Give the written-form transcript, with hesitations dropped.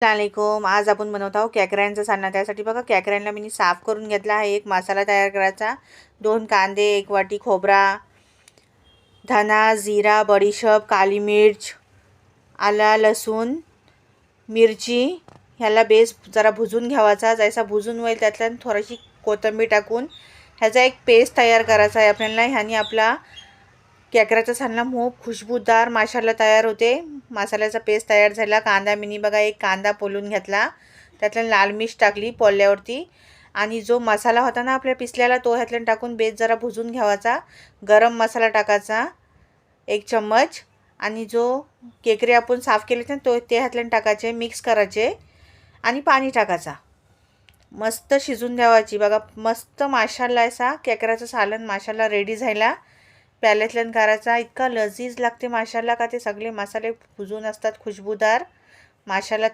वालेकुम. आज आपण बनवत आहोत कॅकऱ्यांचा सान्ना. त्यासाठी बघा कॅकऱ्यांना मी साफ करून घेतला आहे. एक मसाला तयार करायचा, 2 कांदे, 1 वाटी खोबरा, धना, जिरा, बडीशेप, काली मिर्च, आला, लसूण, मिरची ह्याला बेस जरा भुजून घ्यावाचा. जैसा भुजून होईल त्यातल्या थोडीशी कोथिंबीर टाकून ह्याचा एक पेस्ट तयार करायचा आहे आपल्याला. ह्याने आपला कॅकऱ्याचा सान्ना खूप खुशबूदार माशाला तयार होते. मसाल्याचा पेस्ट तयार झाला. कांदा मिनी बघा, एक कांदा पोलून घेतला, त्यातल्या लाल मिर्च टाकली पोलल्यावरती, आणि जो मसाला होता ना आपल्या पिसल्याला तो ह्यातल्या टाकून बेस जरा भुजून घ्यावाचा. गरम मसाला टाकायचा 1 चम्मच, आणि जो केकरे आपण साफ केले ना तो ते ह्यातल्या टाकायचे, मिक्स करायचे आणि पाणी टाकायचा. मस्त शिजून द्यावाची. बघा मस्त माशाला असा कॅकऱ्याचा सालन माशाला रेडी झाला. प्याल्यातल्यान करायचा. इतका लजीज लागते माशाला का ते सगळे मसाले भुजून असतात खुशबूदार माशाला.